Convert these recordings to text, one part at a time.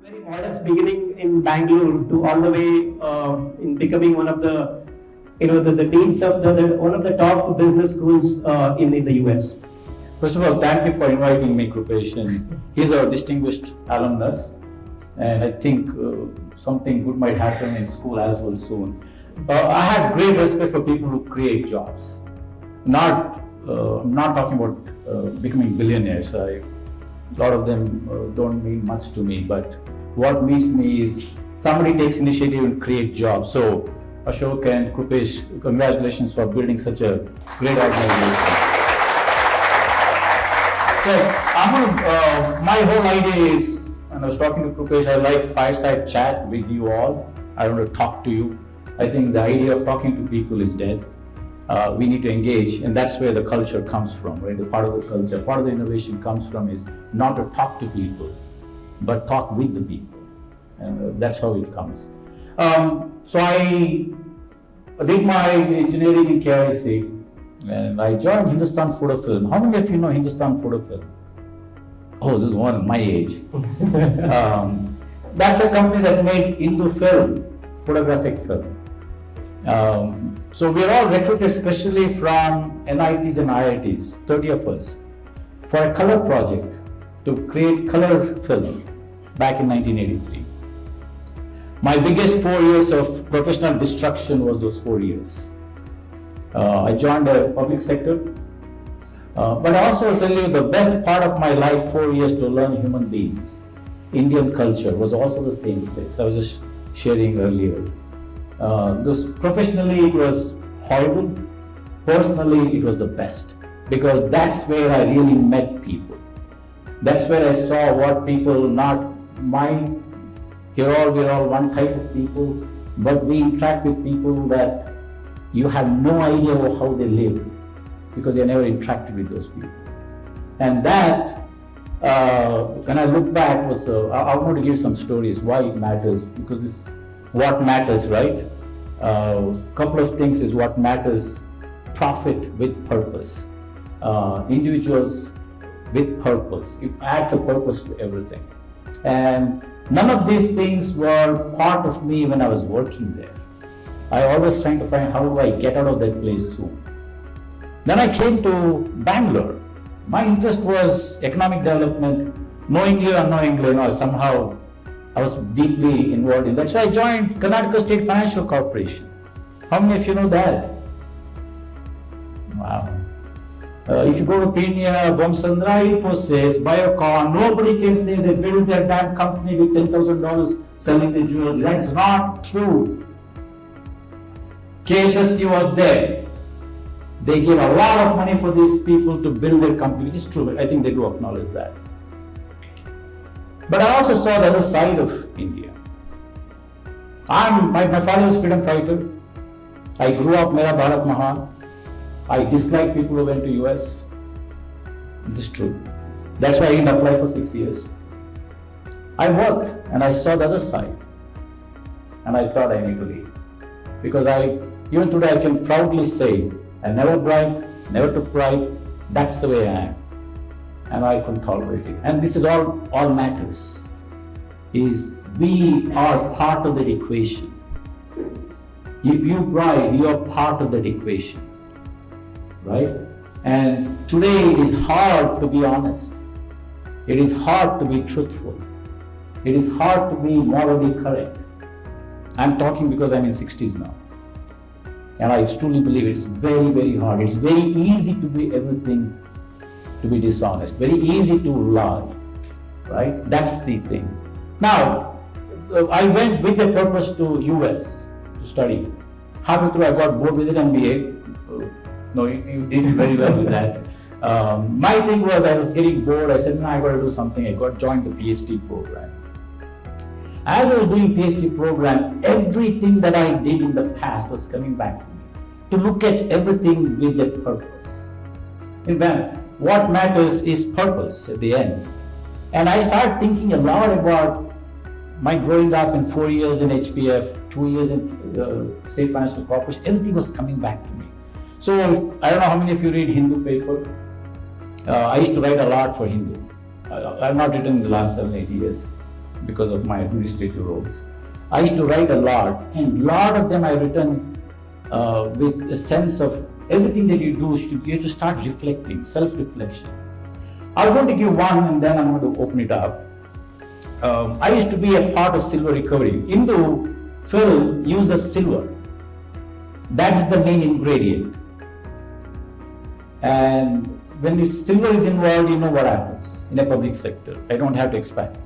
Very modest beginning in Bangalore to all the way in becoming one of the, the deans of one of the top business schools in the US. First of all, thank you for inviting me, Krupesh. And he's a distinguished alumnus, and I think something good might happen in school as well soon. I have great respect for people who create jobs. I'm not talking about becoming billionaires. A lot of them don't mean much to me, but what means to me is somebody takes initiative and create jobs. So Ashok and Krupesh, congratulations for building such a great organization. So my whole idea is, and I was talking to Krupesh, I like fireside chat with you all. I want to talk to you. I think the idea of talking to people is dead. We need to engage, and that's where the culture comes from, right? The part of the culture, part of the innovation comes from is not to talk to people, but talk with the people, and that's how it comes. So I did my engineering in KIC, and I joined Hindustan Photo Film. How many of you know Hindustan Photo Film? Oh, this is one at my age. That's a company that made Hindu film, photographic film. So we are all recruited especially from NITs and IITs, 30 of us, for a color project to create color film back in 1983. My biggest 4 years of professional destruction was those 4 years. I joined the public sector, but I also tell you the best part of my life, 4 years to learn human beings, Indian culture was also the same place. I was just sharing earlier. Professionally, it was horrible. Personally, it was the best, because that's where I really met people. That's where I saw what people, not mine. We're all one type of people, but we interact with people that you have no idea how they live, because you never interacted with those people. And that, when I look back, was I want to give some stories why it matters, because this what matters, right? A couple of things is what matters: profit with purpose, individuals with purpose. You add the purpose to everything, and none of these things were part of me when I was working there. I always trying to find how do I get out of that place soon. Then I came to Bangalore. My interest was economic development, knowingly or unknowingly, somehow I was deeply involved in that. So I joined Karnataka State Financial Corporation. How many of you know that? Wow. If you go to Pinya, Bomsandra, Infosys, Biocon, nobody can say they built their damn company with $10,000 selling the jewelry. That's not true. KSFC was there. They gave a lot of money for these people to build their company, which is true. I think they do acknowledge that. But I also saw the other side of India. My father was a freedom fighter. I grew up Mera Bharat Mahan. I dislike people who went to US. This is true. That's why I didn't apply for 6 years. I worked and I saw the other side. And I thought I need to leave. Because even today I can proudly say, I never bribed, never took bribe. That's the way I am. And I couldn't tolerate it. And this is all matters, is we are part of that equation. If you bribe, you are part of that equation, right? And today it is hard to be honest. It is hard to be truthful. It is hard to be morally correct. I'm talking because I'm in 60s now. And I truly believe it's very, very hard. It's very easy to be everything, to be dishonest, very easy to lie, right? That's the thing. Now, I went with a purpose to US to study. Halfway through I got bored with it, MBA. No, you did very well with that. My thing was I was getting bored. I said, no, I got to do something. I joined the PhD program. As I was doing PhD program, everything that I did in the past was coming back to me, to look at everything with a purpose. And what matters is purpose at the end. And I started thinking a lot about my growing up in 4 years in HPF, 2 years in State Financial Corporation. Everything was coming back to me. So I don't know how many of you read Hindu paper. I used to write a lot for Hindu. I've not written in the last 7-8 years. because of my administrative roles. I used to write a lot, and a lot of them I written with a sense of everything that you do, you have to start reflecting, self-reflection. I'm going to give one and then I'm going to open it up. I used to be a part of silver recovery. Hindu film uses silver. That's the main ingredient. And when silver is involved, you know what happens in a public sector. I don't have to expand.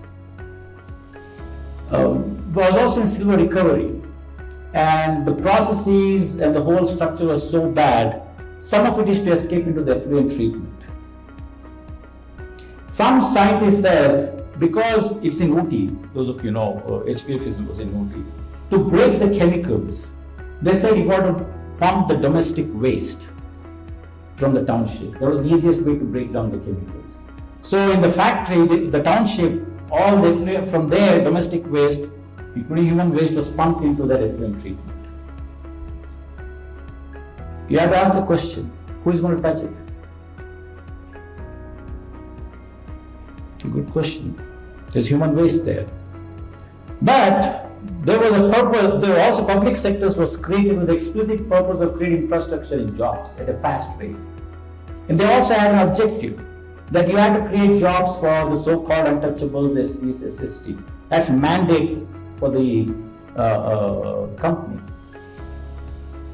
Was also in silver recovery. And the processes and the whole structure was so bad, some of it is to escape into the effluent treatment. Some scientists said, because it's in Ooty, those of you know, HPF was in Ooty, to break the chemicals, they said you got to pump the domestic waste from the township. That was the easiest way to break down the chemicals. So in the factory, the township, all the effluent from there, domestic waste, including human waste, was pumped into that effluent treatment. You have to ask the question, who is going to touch it? Good question. There's human waste there. But there was a purpose, there were also public sectors was created with the explicit purpose of creating infrastructure and jobs at a fast rate. And they also had an objective that you had to create jobs for the so-called untouchables, the SCs, SST. That's a mandate for the company.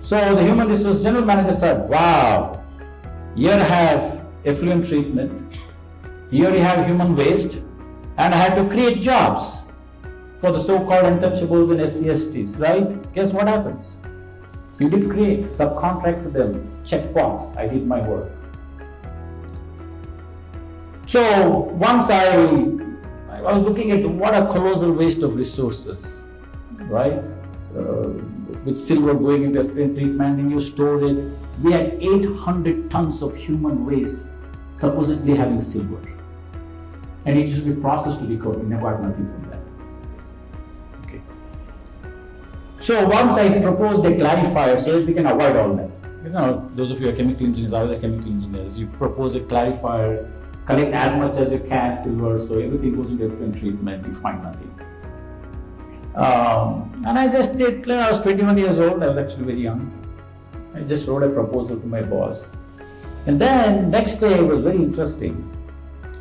So the human resource general manager said, wow, here I have effluent treatment, here you have human waste, and I had to create jobs for the so-called untouchables and SCSTs, right? Guess what happens? You did create, subcontract to them, checkbox, I did my work. So once I was looking at what a colossal waste of resources, right? With silver going into effluent treatment and you stored it. We had 800 tons of human waste supposedly having silver. And it should be processed to recover. We never got nothing from that. Okay. So once I proposed a clarifier so that we can avoid all that. You know, those of you who are chemical engineers, I was a chemical engineer. You propose a clarifier, collect as much as you can silver, so everything goes into effluent treatment, you find nothing. And I just did, I was 21 years old, I was actually very young. I just wrote a proposal to my boss. And then next day it was very interesting.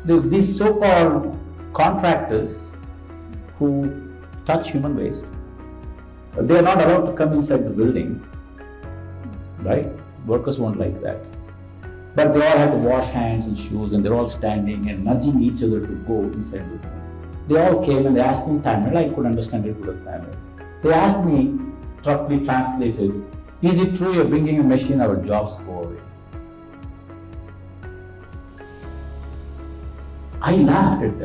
These so-called contractors who touch human waste, they are not allowed to come inside the building, right? Workers won't like that. But they all have to wash hands and shoes and they're all standing and nudging each other to go inside the building. They all came and they asked me in Tamil, I could understand it with Tamil. They asked me, roughly translated, is it true you're bringing a machine, our jobs go away? I laughed at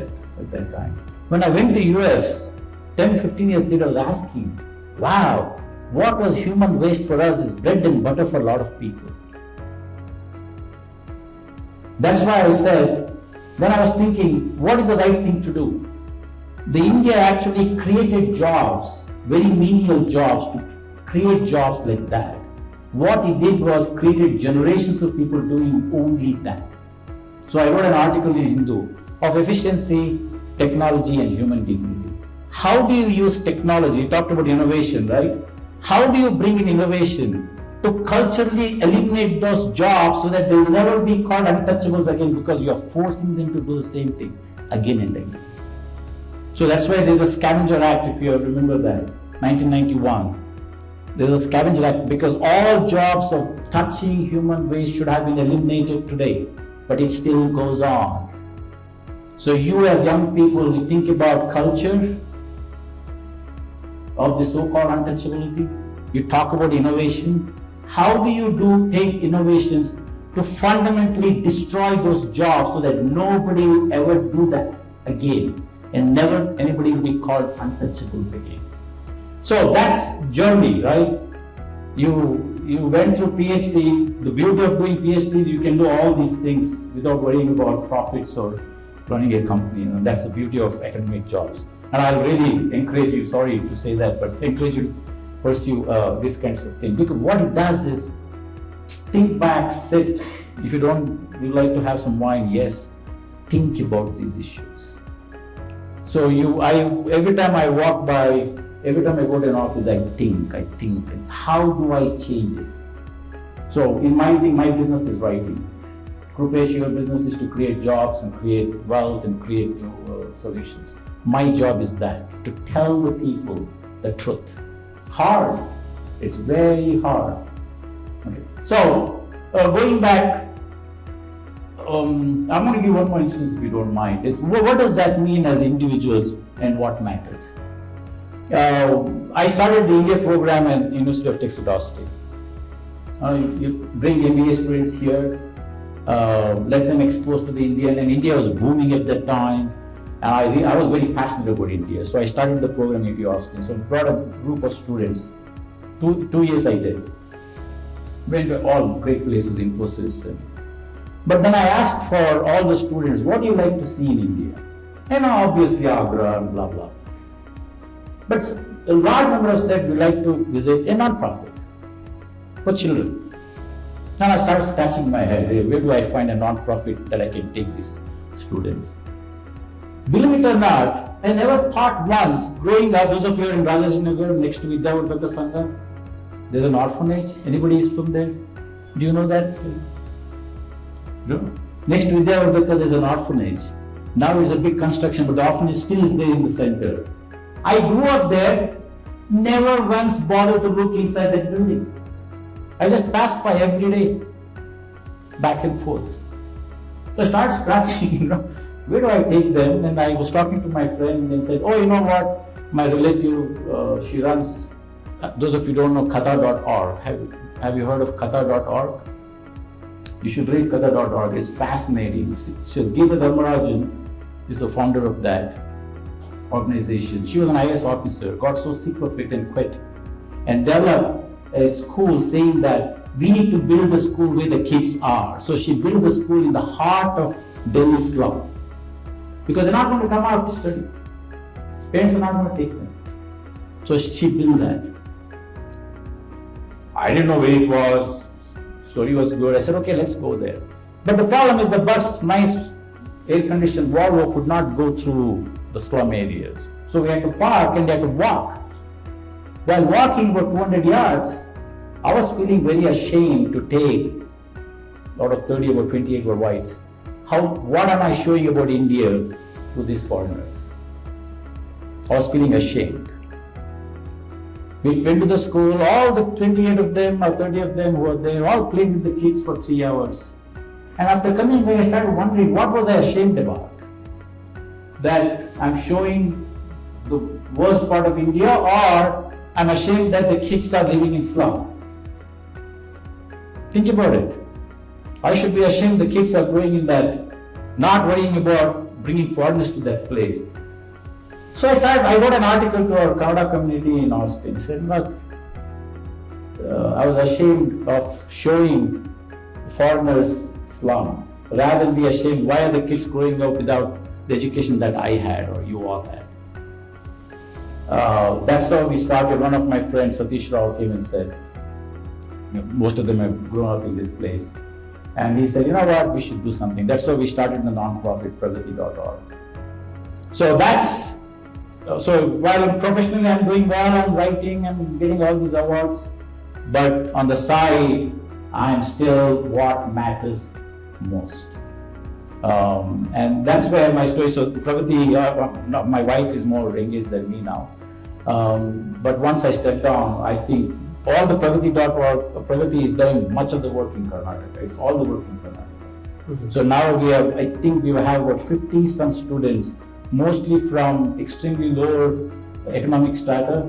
that time. When I went to US, 10, 15 years later, I was asking, wow, what was human waste for us is bread and butter for a lot of people. That's why I said, when I was thinking, what is the right thing to do? The India actually created jobs, very menial jobs, to create jobs like that. What it did was created generations of people doing only that. So I wrote an article in Hindu of efficiency, technology and human dignity. How do you use technology? You talked about innovation, right? How do you bring in innovation to culturally eliminate those jobs so that they will never be called untouchables again because you are forcing them to do the same thing again and again. So that's why there's a Scavenger Act, if you remember that, 1991. There's a Scavenger Act because all jobs of touching human waste should have been eliminated today, but it still goes on. So you as young people, you think about culture of the so-called untouchability, you talk about innovation. How do you take innovations to fundamentally destroy those jobs so that nobody will ever do that again and never anybody will be called untouchables again? So that's journey, right? You went through PhD. The beauty of doing PhDs, you can do all these things without worrying about profits or running a company. You know, that's the beauty of academic jobs. And I'll really encourage you, sorry to say that, but encourage you to pursue these kinds of things. Because what it does is think back, sit. If you like to have some wine, yes, think about these issues. So every time I walk by, every time I go to an office, I think, how do I change it? So in my thing, my business is writing. Krupesh, your business is to create jobs and create wealth and create new solutions. My job is that, to tell the people the truth. Hard. It's very hard. Okay. So, going back, I'm going to give one more instance if you don't mind. What does that mean as individuals and what matters? I started the India program at University of Texas Austin. You bring MBA students here, let them exposed to the Indian, and India was booming at that time. And I was very passionate about India, so I started the program at Austin. So I brought a group of students. Two years I did. Went to all great places, Infosys. But then I asked for all the students, what do you like to see in India? And obviously Agra and blah, blah. But a large number have said we like to visit a non-profit for children. And I started scratching my head, hey, where do I find a non-profit that I can take these students? Believe it or not, I never thought once, growing up, those of you are in Rajajinagar, next to Vidyavardhaka Sangha, there's an orphanage. Anybody is from there? Do you know that? No? Next to Vidyavardhaka, there's an orphanage. Now it's a big construction, but the orphanage still is there in the center. I grew up there, never once bothered to look inside that building. I just passed by every day, back and forth. So I started scratching, where do I take them? And I was talking to my friend and said, oh, you know what? My relative, she runs, those of you who don't know, Katha.org. Have you heard of Katha.org? You should read Katha.org. It's fascinating. She's Geeta Dharmarajan is the founder of that organization. She was an IS officer, got so sick of it and quit, and developed a school saying that we need to build the school where the kids are. So she built the school in the heart of Delhi slum. Because they're not going to come out to study. Parents are not going to take them. So she built that. I didn't know where it was. Story was good. I said, okay, let's go there. But the problem is the bus, nice air-conditioned Volvo, could not go through the slum areas. So we had to park and we had to walk. While walking for 200 yards, I was feeling very ashamed to take, out of 30, about 28 were whites. What am I showing about India to these foreigners? I was feeling ashamed. We went to the school, all the 28 of them or 30 of them who were there, all played with the kids for 3 hours. And after coming back, I started wondering, what was I ashamed about? That I'm showing the worst part of India, or I'm ashamed that the kids are living in slum? Think about it. I should be ashamed the kids are growing in that, not worrying about bringing foreigners to that place. So I wrote an article to our Kannada community in Austin. I said, look, I was ashamed of showing foreigners slum, rather than be ashamed, why are the kids growing up without the education that I had or you all had? That's how we started. One of my friends, Satish Rao, came and said, most of them have grown up in this place. And he said, you know what, we should do something. That's why we started the non-profit Pragati.org. So while professionally I'm doing well, I'm writing and getting all these awards, but on the side, I'm still what matters most. And that's where my story, so Pragati, my wife is more engaged than me now. But once I stepped down, I think all the Pragati.org, Pragati is doing much of the work in Karnataka. It's all the work in Karnataka. Mm-hmm. So now I think we have about 50 some students, mostly from extremely lower economic strata.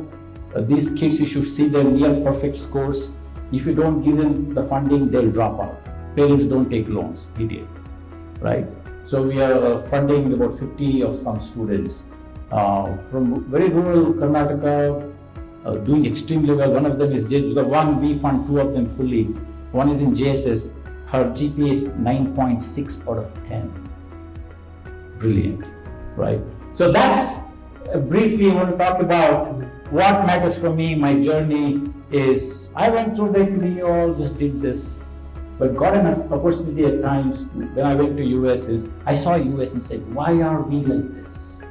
These kids, you should see their near perfect scores. If you don't give them the funding, they'll drop out. Parents don't take loans, period. Right? So we are funding about 50 of some students from very rural Karnataka, doing extremely well. One of them is JSS, the one we fund 2 of them fully. One is in JSS. Her GPA is 9.6 out of 10. Brilliant, right? So that's briefly I want to talk about what matters for me. My journey is, I went through the all, just did this, but got an opportunity at times when I went to US is, I saw US and said, why are we like this?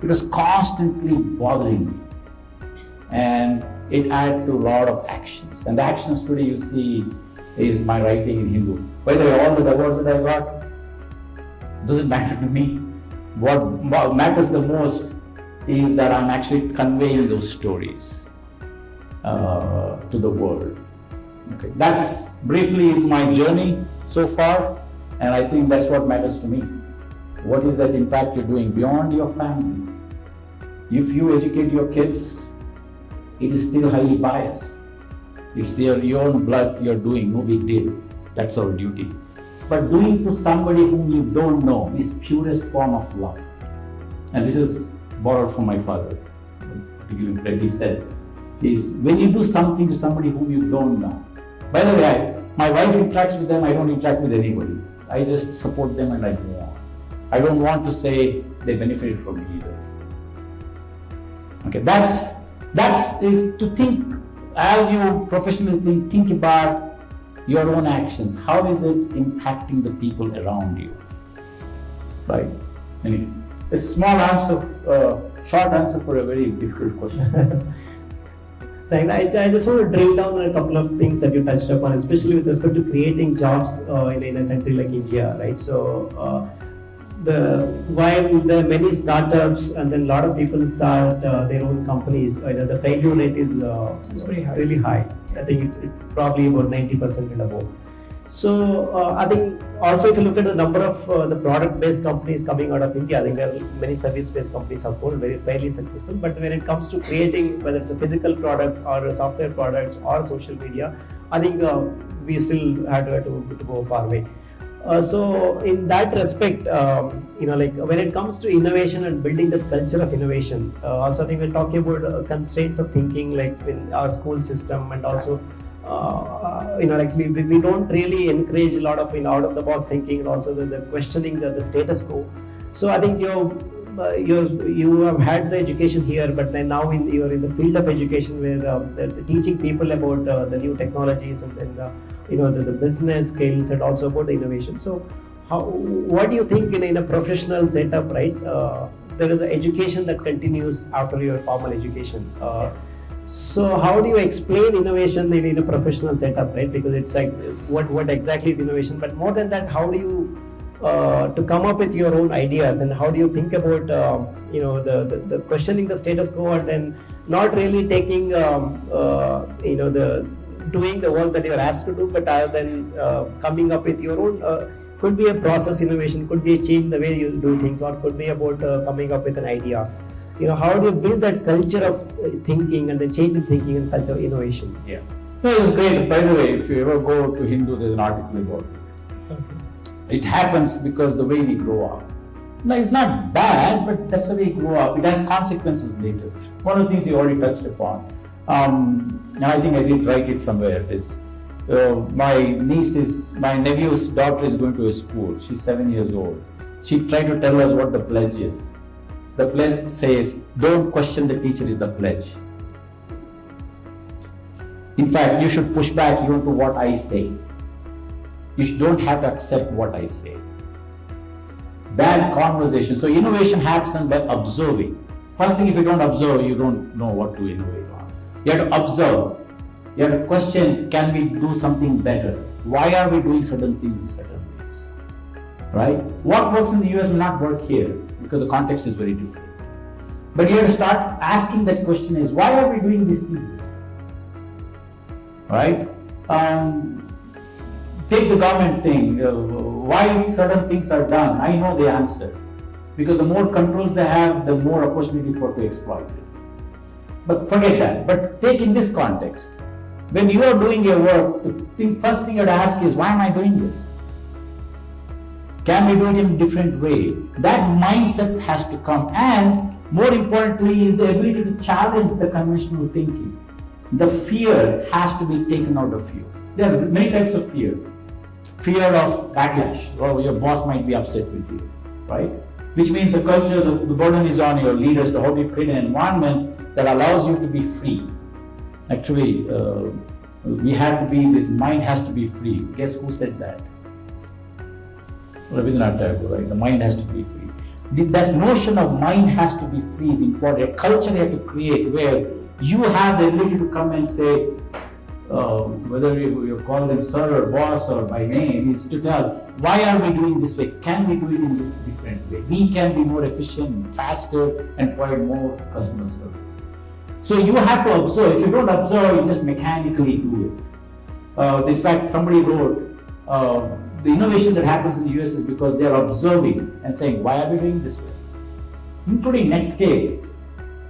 It was constantly bothering me. And it added to a lot of actions. And the actions today you see is my writing in Hindu. By the way, all the awards that I got doesn't matter to me. What matters the most is that I'm actually conveying those stories to the world. Okay, that's briefly is my journey so far, and I think that's what matters to me. What is that impact you're doing beyond your family? If you educate your kids, it is still highly biased. It's your own blood you're doing, no big deal. That's our duty. But doing to somebody whom you don't know is purest form of love. And this is borrowed from my father. To give him credit, he said, is when you do something to somebody whom you don't know. By the way, my wife interacts with them, I don't interact with anybody. I just support them and I move on. I don't want to say they benefited from me either. Okay, that's is to think, as you professionally think about your own actions. How is it impacting the people around you? Right? Anyway, a small answer, short answer for a very difficult question. I just want to drill down on a couple of things that you touched upon, especially with respect to creating jobs in a country like India, right? So, while there are many startups and then a lot of people start their own companies, the failure rate is very high. really high. I think it's probably about 90% and above. So I think also if you look at the number of the product-based companies coming out of India, I think there are many service-based companies of course very fairly successful. But when it comes to creating, whether it's a physical product or a software product or social media, I think we still have to go far away. So in that respect, like when it comes to innovation and building the culture of innovation, also I think we're talking about constraints of thinking, like in our school system, and also like we don't really encourage a lot of out of the box thinking, and also the questioning the status quo. So I think you have had the education here, but then now you're in the field of education where the teaching people about the new technologies and then the business skills and also about the innovation. So what do you think in a professional setup, right? There is an education that continues after your formal education. So how do you explain innovation in a professional setup, right? Because it's like what exactly is innovation? But more than that, how do you to come up with your own ideas, and how do you think about the questioning the status quo and then not really taking doing the work that you are asked to do, but rather than coming up with your own, could be a process innovation, could be a change the way you do things, or could be about coming up with an idea. How do you build that culture of thinking and the change in thinking and culture of innovation? Yeah. No, it's great. By the way, if you ever go to Hindu, there's an article about it. It happens because the way we grow up. No, it's not bad, but that's the way we grow up. It has consequences later. One of the things you already touched upon, and I think I did write it somewhere, is my nephew's daughter is going to a school. She's 7 years old. She tried to tell us what the pledge is. The pledge says, don't question the teacher is the pledge. In fact, you should push back even to what I say. You don't have to accept what I say. Bad conversation. So innovation happens by observing. First thing, if you don't observe, you don't know what to innovate on. You have to observe. You have to question, can we do something better? Why are we doing certain things in certain ways? Right? What works in the US will not work here because the context is very different. But you have to start asking that question is, why are we doing these things? Right? Take the government thing, why certain things are done, I know the answer. Because the more controls they have, the more opportunity to exploit it. But forget that. But take in this context, when you are doing your work, the first thing you have to ask is, why am I doing this? Can we do it in a different way? That mindset has to come, and more importantly is the ability to challenge the conventional thinking. The fear has to be taken out of you. There are many types of fear. Fear of backlash, or your boss might be upset with you, right? Which means the culture, the burden is on your leaders to how to create an environment that allows you to be free. Actually, this mind has to be free. Guess who said that? Rabindranath Tagore, right? The mind has to be free. That notion of mind has to be free is important. A culture you have to create where you have the ability to come and say, whether you call them sir or boss or by name, is to tell, why are we doing this way? Can we do it in this different way? We can be more efficient, faster, and provide more customer service. So you have to observe. If you don't observe, you just mechanically do it. In fact, somebody wrote, the innovation that happens in the US is because they are observing and saying, why are we doing this way? Including Netscape,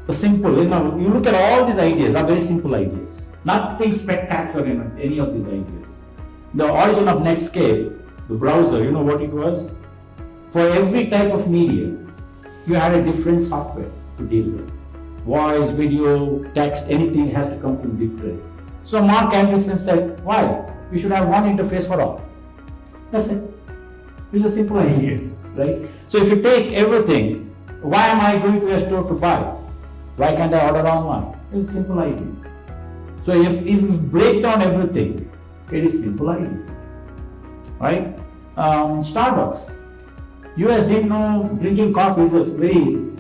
the simple, you look at all these ideas are very simple ideas. Nothing spectacular in any of these ideas. The origin of Netscape, the browser, you know what it was? For every type of media, you had a different software to deal with. Voice, video, text, anything has to come from different. So Mark Anderson said, why? We should have one interface for all. That's it. It's a simple idea, right? So if you take everything, why am I going to a store to buy? Why can't I order online? It's a simple idea. So if you break down everything, it is simple idea, right? Starbucks. US didn't know drinking coffee is a very,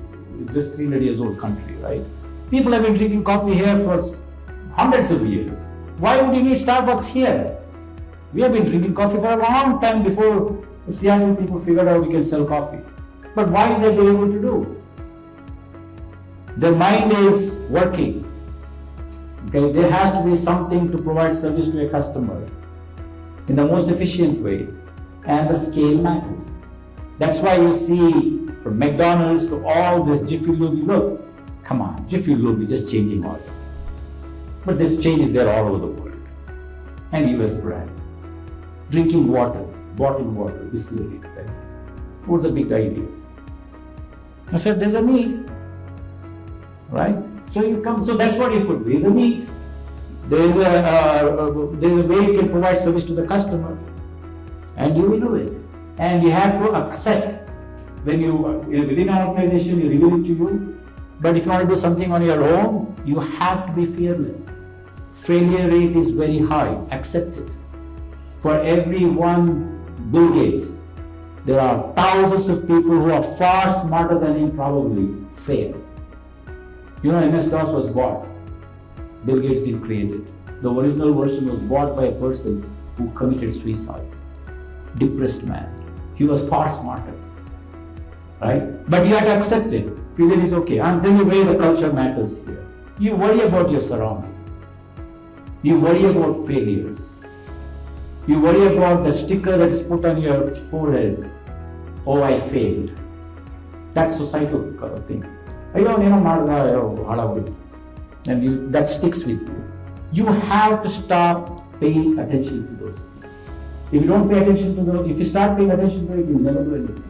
just 300 years old country, right? People have been drinking coffee here for hundreds of years. Why would you need Starbucks here? We have been drinking coffee for a long time before the Seattle people figured out we can sell coffee. But why is that they able to do? Their mind is working. Okay, there has to be something to provide service to a customer in the most efficient way, and the scale matters. That's why you see from McDonald's to all this Jiffy Lube, look, come on, Jiffy Lube is just changing order. But this change is there all over the world. And US brand. Drinking water, bottled water, distillery. Right? What's the big idea? I said, there's a need. Right? So you come, so that's what you could do. There's a need. There's a way you can provide service to the customer. And you innovate. And you have to accept when you within an organization, you reveal it to you. But if you want to do something on your own, you have to be fearless. Failure rate is very high. Accept it. For every one Bill Gates, there are thousands of people who are far smarter than him probably fail. You know, MS-DOS was bought. Bill Gates didn't create it. The original version was bought by a person who committed suicide. Depressed man. He was far smarter. Right? But you have to accept it. Failure is okay. I'm telling you where the culture matters here. You worry about your surroundings. You worry about failures. You worry about the sticker that's put on your forehead. Oh, I failed. That's societal thing. And that sticks with you. You have to stop paying attention to those things. If you don't pay attention to those, if you start paying attention to it, you'll never do anything.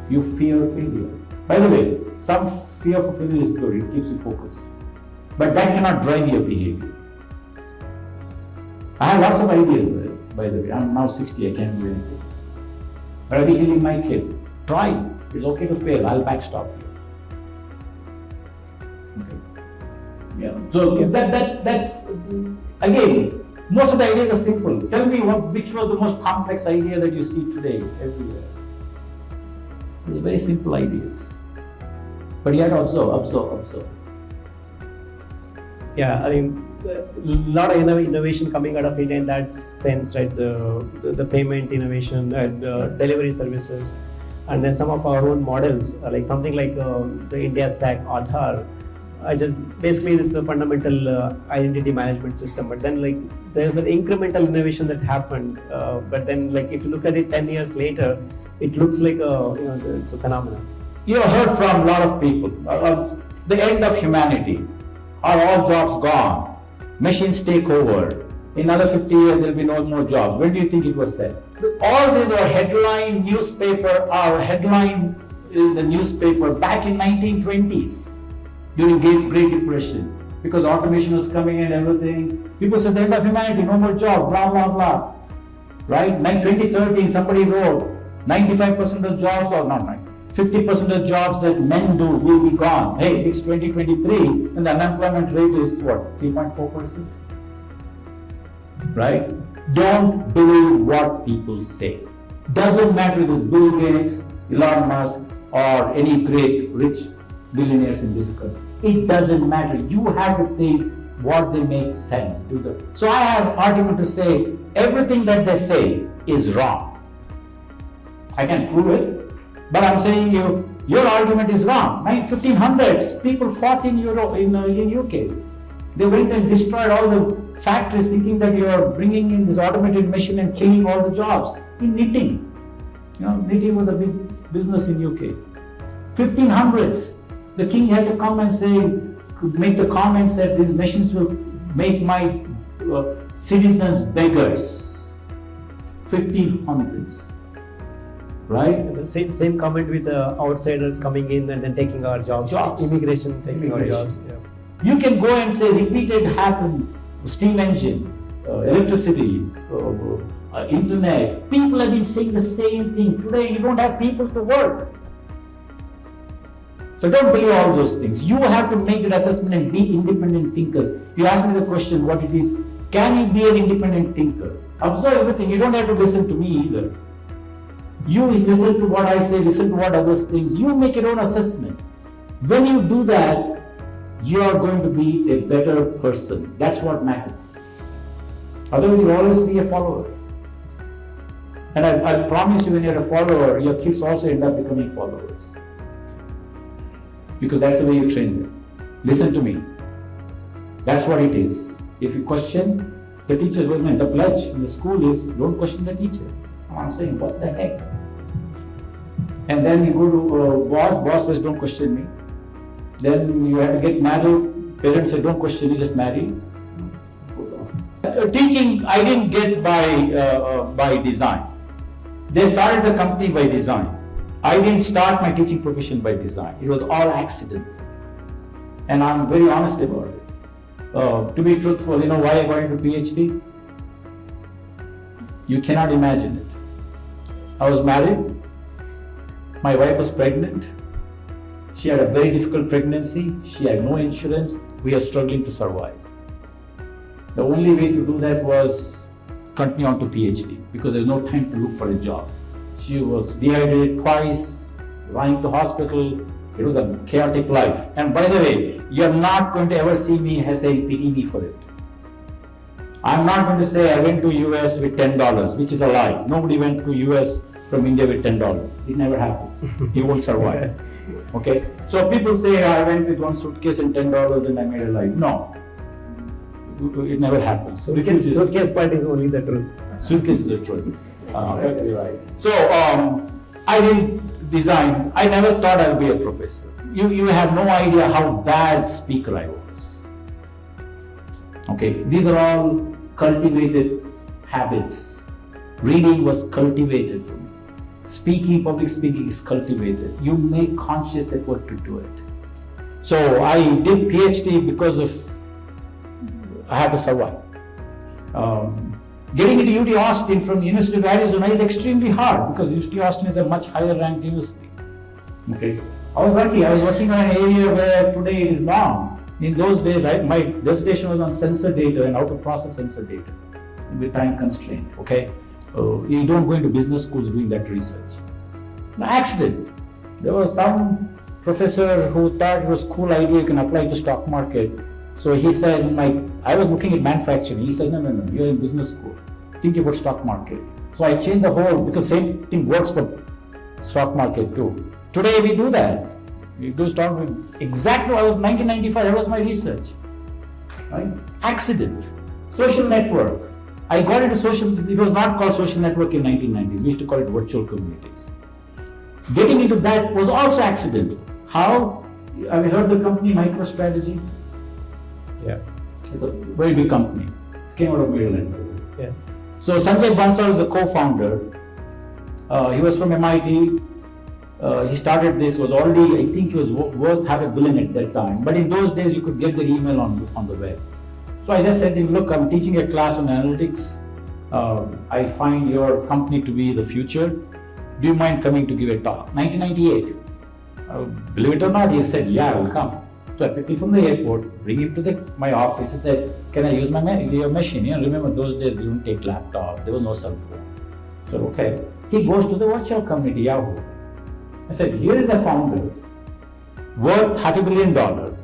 You fear failure. By the way, some fear for failure is good, it keeps you focused. But that cannot drive your behavior. I have lots of ideas, by the way. I'm now 60, I can't do anything. But I'll be healing my kid. Try. It's okay to fail. I'll backstop you. Okay. Yeah. So that's again, most of the ideas are simple. Tell me which was the most complex idea that you see today everywhere. They're very simple ideas. But you have to observe. Yeah, I mean, a lot of innovation coming out of India in that sense, right? The payment innovation and delivery services, and then some of our own models, like something like the India Stack Aadhaar. Basically it's a fundamental identity management system. But then like there's an incremental innovation that happened. But then like if you look at it 10 years later, it looks like it's a phenomenon. You have heard from a lot of people. The end of humanity. Are all jobs gone? Machines take over. In another 50 years, there will be no more jobs. When do you think it was said? All these are headline in the newspaper back in 1920s during Great Depression. Because automation was coming and everything. People said the end of humanity, no more jobs, blah, blah, blah. Right? 2013, somebody wrote 95% of jobs, or not 50% of jobs that men do will be gone. Hey, it's 2023 and the unemployment rate is what, 3.4%? Right? Don't believe what people say. Doesn't matter if it's Bill Gates, Elon Musk, or any great rich billionaires in this country. It doesn't matter. You have to think what they make sense. So I have argument to say everything that they say is wrong. I can prove it, but I'm saying your argument is wrong. 1500s, people fought in UK. They went and destroyed all the factories thinking that you are bringing in this automated machine and killing all the jobs. In knitting, knitting was a big business in UK. 1500s, the king had to come and make the comments that these machines will make my citizens beggars. 1500s. Right? The same comment with the outsiders coming in and then taking our jobs. Immigration taking our jobs. Yeah. You can go and say repeated happened, steam engine, electricity, internet. People have been saying the same thing. Today you don't have people to work. So don't believe all those things. You have to make that assessment and be independent thinkers. You ask me the question what it is, can you be an independent thinker? Observe everything. You don't have to listen to me either. You listen to what I say, listen to what others think. You make your own assessment. When you do that, you are going to be a better person. That's what matters. Otherwise, you'll always be a follower. And I promise you, when you're a follower, your kids also end up becoming followers. Because that's the way you train them. Listen to me. That's what it is. If you question the teacher, the pledge in the school is don't question the teacher. I'm saying, what the heck? And then you go to boss says, don't question me. Then you have to get married, parents say, don't question me, just marry. Teaching, I didn't get by design. They started the company by design. I didn't start my teaching profession by design. It was all accident. And I'm very honest about it. To be truthful, why I got into PhD? You cannot imagine it. I was married, my wife was pregnant, she had a very difficult pregnancy, she had no insurance, we are struggling to survive. The only way to do that was continue on to PhD because there's no time to look for a job. She was dehydrated twice, lying to hospital, it was a chaotic life. And by the way, you're not going to ever see me say pity me for it. I'm not going to say I went to US with $10, which is a lie. Nobody went to US from India with $10. It never happens. You won't survive. Okay? So people say I went with one suitcase and $10 and I made a life. No. It never happens. Suitcase part is only the truth. Suitcase is the truth. Right. So I didn't design. I never thought I would be a professor. You have no idea how bad speaker I was. Okay? These are all cultivated habits. Reading was cultivated for me. Public speaking is cultivated. You make conscious effort to do it. So I did PhD because I had to survive. Getting into UT Austin from University of Arizona is extremely hard because UT Austin is a much higher ranked university. Okay. I was working on an area where today it is wrong. In those days, my dissertation was on sensor data and how to process sensor data with time constraint. Okay. You don't go into business schools doing that research. An accident. There was some professor who thought it was a cool idea you can apply to stock market. So he said, I was looking at manufacturing. He said, no, you're in business school. Think about stock market. So I changed the whole, because same thing works for stock market too. Today we do that. We do stock market. Exactly, I was 1995, that was my research. Right? Accident. Social network. I got into it was not called social network in 1990s. We used to call it virtual communities. Getting into that was also accident. How? Have you heard the company MicroStrategy? Yeah. It's a very big company. It came out of Maryland. Yeah. So Sanjay Bansal is the co-founder. He was from MIT. He started this, was already, I think he was worth $500 million at that time. But in those days, you could get their email on the web. So I just said to him, look, I'm teaching a class on analytics. I find your company to be the future. Do you mind coming to give a talk? 1998. Believe it or not, he said, yeah, I will come. So I picked him from the airport, bring him to my office. He said, can I use your machine? Remember those days we didn't take laptop, there was no cell phone. So okay. He goes to the virtual community, Yahoo. I said, here is a founder worth $500 million,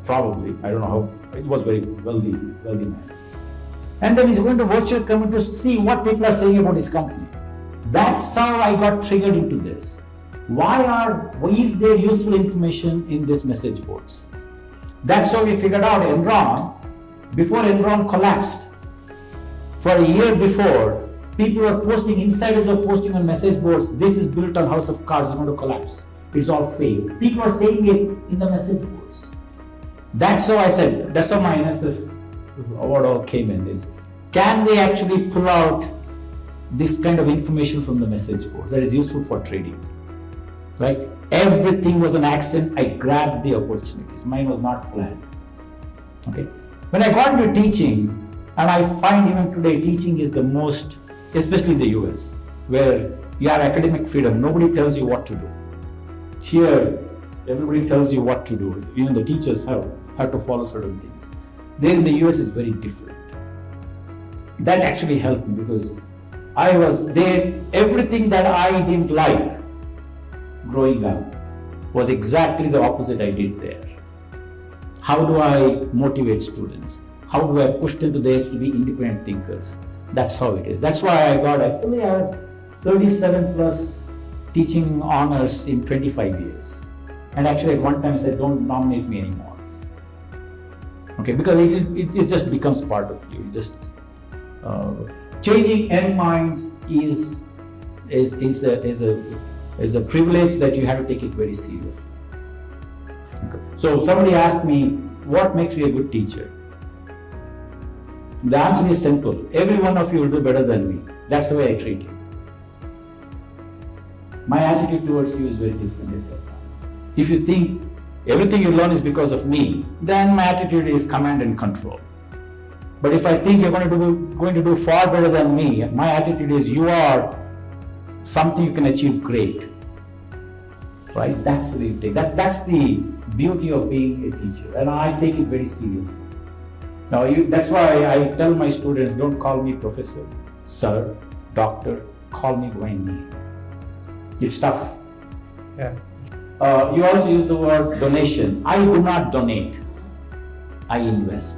probably. I don't know how, it was very wealthy man. And then he's going to virtual coming to see what people are saying about his company. That's how I got triggered into this. Why is there useful information in these message boards? That's how we figured out Enron, before Enron collapsed. For a year before, people were posting, insiders were posting on message boards, this is built on house of cards, it's going to collapse. It's all fake. People are saying it in the message boards. That's how I said, that's how my NSF award all came in, is can we actually pull out this kind of information from the message boards that is useful for trading, right? Everything was an accident. I grabbed the opportunities. Mine was not planned. Okay. When I got into teaching, and I find even today teaching is the most, especially in the US, where you have academic freedom. Nobody tells you what to do. Here, everybody tells you what to do. Even the teachers have to follow certain things. There in the US is very different. That actually helped me because I was there, everything that I didn't like growing up was exactly the opposite I did there. How do I motivate students? How do I push them to the edge to be independent thinkers? That's how it is. That's why I have 37 plus teaching honors in 25 years. And actually at one time I said, don't nominate me anymore. Okay, because it just becomes part of you. Changing end minds is a privilege that you have to take it very seriously. Okay. So somebody asked me, what makes you a good teacher? The answer is simple. Every one of you will do better than me. That's the way I treat you. My attitude towards you is very different at that time. If you think everything you learn is because of me, then my attitude is command and control. But if I think you're going to do far better than me, my attitude is you are something you can achieve great. Right? That's the way you take. That's the beauty of being a teacher, and I take it very seriously. Now, that's why I tell my students, don't call me professor, sir, doctor, call me by name. It's tough. Yeah. You also use the word donation. I do not donate. I invest.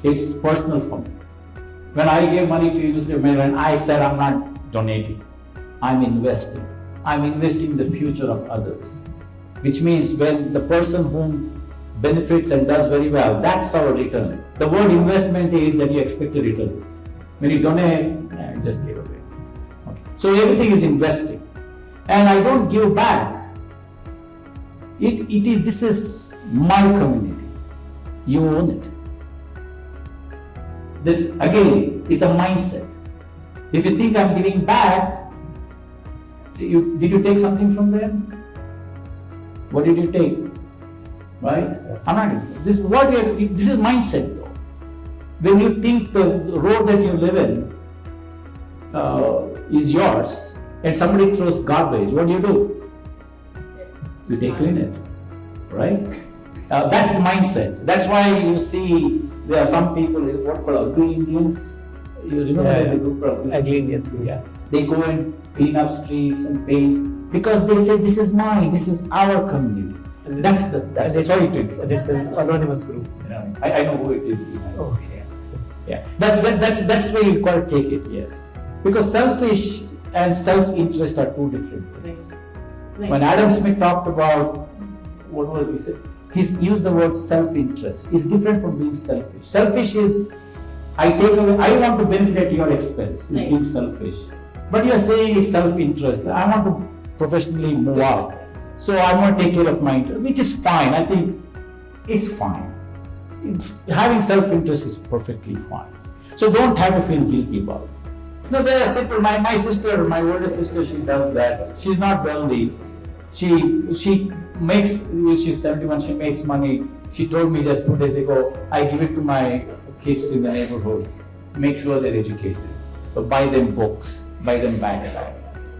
It's personal for me. When I gave money to University of Maryland, I said I'm not donating. I'm investing. I'm investing in the future of others. Which means when the person whom benefits and does very well, that's our return. The word investment is that you expect a return. When you donate, just give away. Okay. So everything is investing. And I don't give back. This is my community. You own it. This again is a mindset. If you think I'm giving back, did you take something from them? What did you take? Right? I'm not. This is mindset though. When you think the road that you live in is yours, and somebody throws garbage, what do? You take clean it, right? That's the mindset. That's why you see there are some people, what called ugly Indians. You remember the group of Ugly Indians, yeah. They go and clean up streets and paint because they say this is mine, this is our community. And that's how it is. And it's an anonymous group. Yeah. I know who it is. Okay. Yeah. That's where you got to take it. Yes. Because selfish and self-interest are two different things. When Adam Smith talked about what was he said? He's used the word self-interest. It's different from being selfish. Selfish is I want to benefit at your expense. It's being selfish. But you're saying it's self-interest. I want to professionally move out. So I want to take care of my interest, which is fine. I think it's fine. Having self-interest is perfectly fine. So don't have to feel guilty about it. No, they are simple. My sister, my older sister, she does that. She's not wealthy. She makes, she's 71, she makes money. She told me just 2 days ago, I give it to my kids in the neighborhood, make sure they're educated. So buy them books, buy them backpack.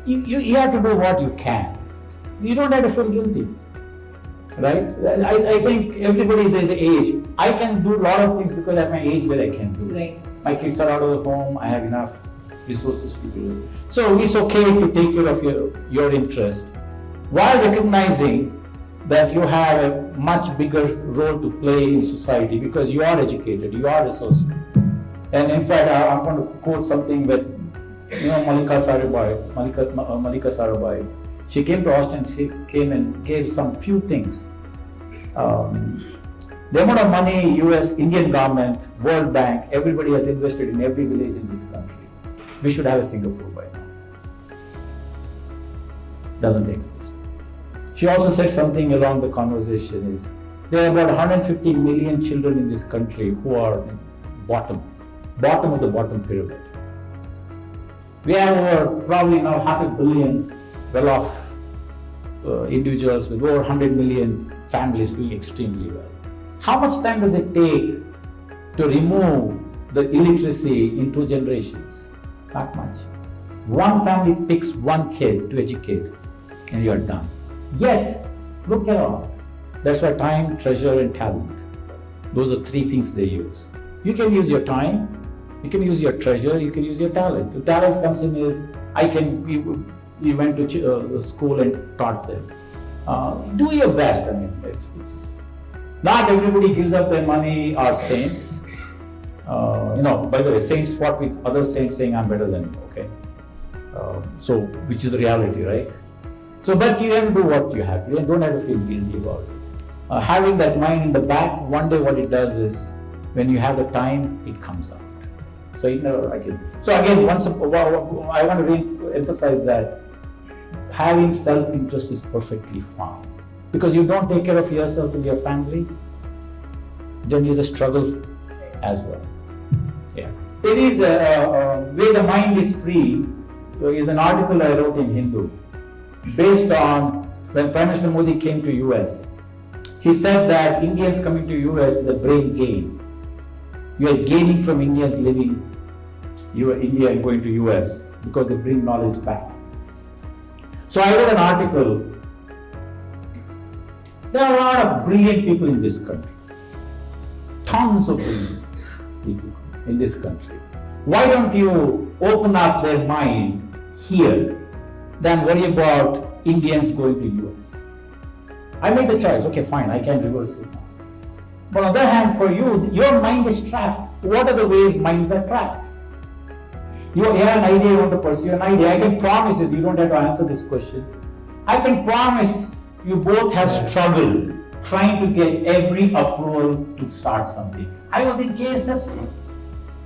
You have to do what you can. You don't have to feel guilty, right? I think there's an age. I can do a lot of things because at my age where I can do. Right. My kids are out of the home, I have enough resources to do it. So it's okay to take care of your interest. while recognizing that you have a much bigger role to play in society because you are educated, you are resourceful. And in fact, I'm going to quote something that, Malika Sarabhai, she came to Austin, she came and gave some few things. The amount of money US, Indian government, World Bank, everybody has invested in every village in this country. We should have a Singapore by now. Doesn't exist. She also said something along the conversation is, there are about 150 million children in this country who are bottom of the bottom pyramid. We have over probably now 500 million well-off individuals with over 100 million families doing extremely well. How much time does it take to remove the illiteracy in 2 generations? Not much. One family picks one kid to educate and you're done. Yet, look around. That's why time, treasure and talent. Those are 3 things they use. You can use your time, you can use your treasure, you can use your talent. The talent comes in is, you went to school and taught them. Do your best. I mean, it's not everybody gives up their money are saints. By the way, saints fought with other saints saying, I'm better than you, okay? So, which is the reality, right? So, but you have to do what you have. You don't have to feel guilty about it. Having that mind in the back, one day what it does is, when you have the time, it comes out. So, again, I want to emphasize that having self-interest is perfectly fine. Because you don't take care of yourself and your family, then there's a struggle as well. Yeah. There is where the mind is free. There is an article I wrote in Hindu based on when Prime Minister Modi came to US. He said that Indians coming to US is a brain gain. You are gaining from Indians living India and going to US because they bring knowledge back. So I wrote an article. There are a lot of brilliant people in this country. Tons of brilliant people in this country. Why don't you open up their mind here than worry about Indians going to US? I made the choice, okay fine, I can reverse it now. But on the other hand, for you, your mind is trapped. What are the ways minds are trapped? You have an idea, you want to pursue an idea. I can promise you don't have to answer this question. I can promise you both have struggled trying to get every approval to start something. I was in KSFC.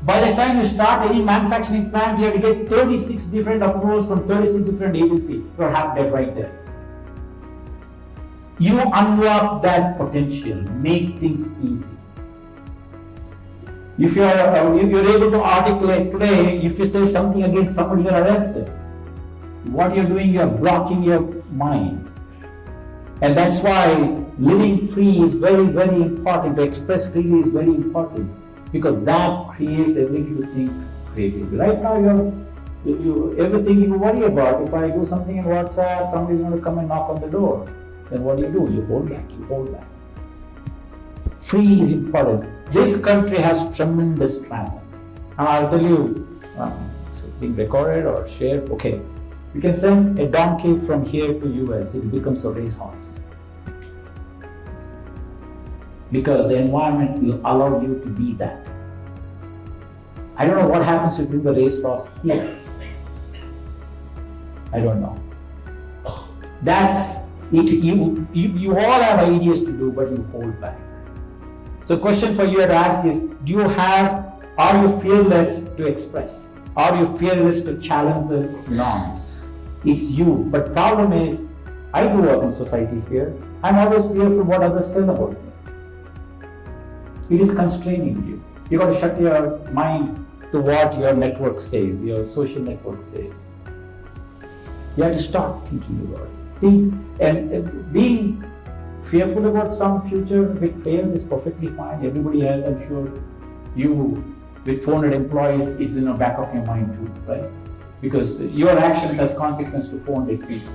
By the time you start any manufacturing plant, you have to get 36 different approvals from 36 different agencies. You're half dead right there. You unlock that potential, make things easy. If you're able to articulate today, if you say something against somebody, you're arrested. What you're doing, you're blocking your mind. And that's why living free is very, very important. To express freely is very important because that creates the ability to think creatively. Right now, everything you worry about. If I do something in WhatsApp, somebody's going to come and knock on the door. Then what do? You hold back. Free is important. This country has tremendous talent. And I'll tell you, it's being recorded or shared. Okay, you can send a donkey from here to US, it becomes a racehorse. Because the environment will allow you to be that. I don't know what happens if you bring the racehorse here. I don't know. That's it. You all have ideas to do, but you hold back. So question for you to ask is, are you fearless to express? Are you fearless to challenge the norms? It's you. But problem is, I grew up in society here. I'm always fearful what others tell about me. It is constraining you. You got to shut your mind to what your network says, your social network says. You have to start thinking about it. And being fearful about some future if it fails is perfectly fine. Everybody else, I'm sure, you with 400 employees, it's in the back of your mind too, right? Because your actions has consequence to 400 people.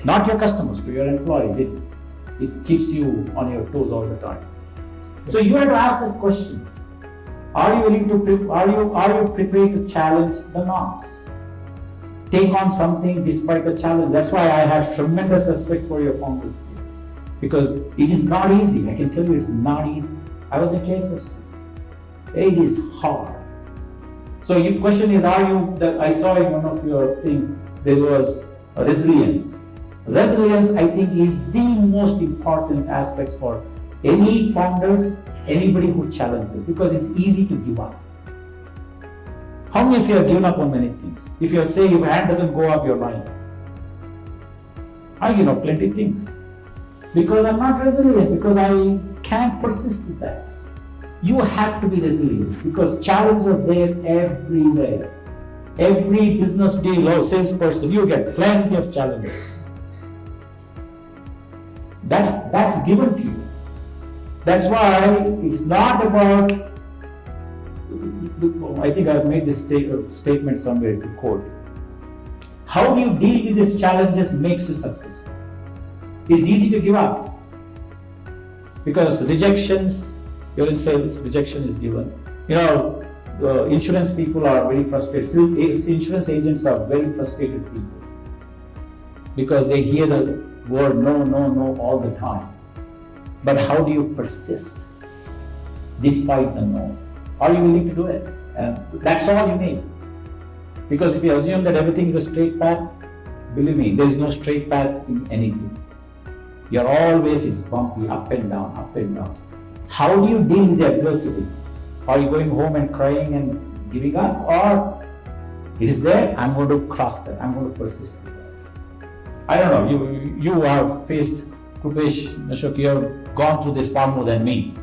Not your customers, to your employees. It keeps you on your toes all the time. So you have to ask that question. Are you prepared to challenge the norms? take on something despite the challenge. That's why I have tremendous respect for your founders here. Because it is not easy. I can tell you it's not easy. I was in KSFC. It is hard. So your question is, I saw in one of your things, there was resilience. Resilience, I think, is the most important aspects for any founders, anybody who challenges, because it's easy to give up. How many of you have given up on many things? If you say your hand doesn't go up, you're lying. I give up plenty of things. Because I'm not resilient, because I can't persist with that. You have to be resilient because challenges are there everywhere. Every business deal or salesperson, you get plenty of challenges. That's given to you. That's why it's not about, I think I've made this statement somewhere to quote. How do you deal with these challenges makes you successful. It's easy to give up because rejections, you're in sales, rejection is given. The insurance people are very frustrated. Insurance agents are very frustrated people because they hear the word no, no, no all the time. But how do you persist despite the no? Are you willing to do it? And that's all you need. Because if you assume that everything is a straight path, believe me, there is no straight path in anything. You're always, it's bumpy, up and down, up and down. How do you deal with the adversity? Are you going home and crying and giving up? Or it is there, I'm going to cross that, I'm going to persist with that. I don't know, you have faced, Krupesh, Ashok, you have gone through this far more than me.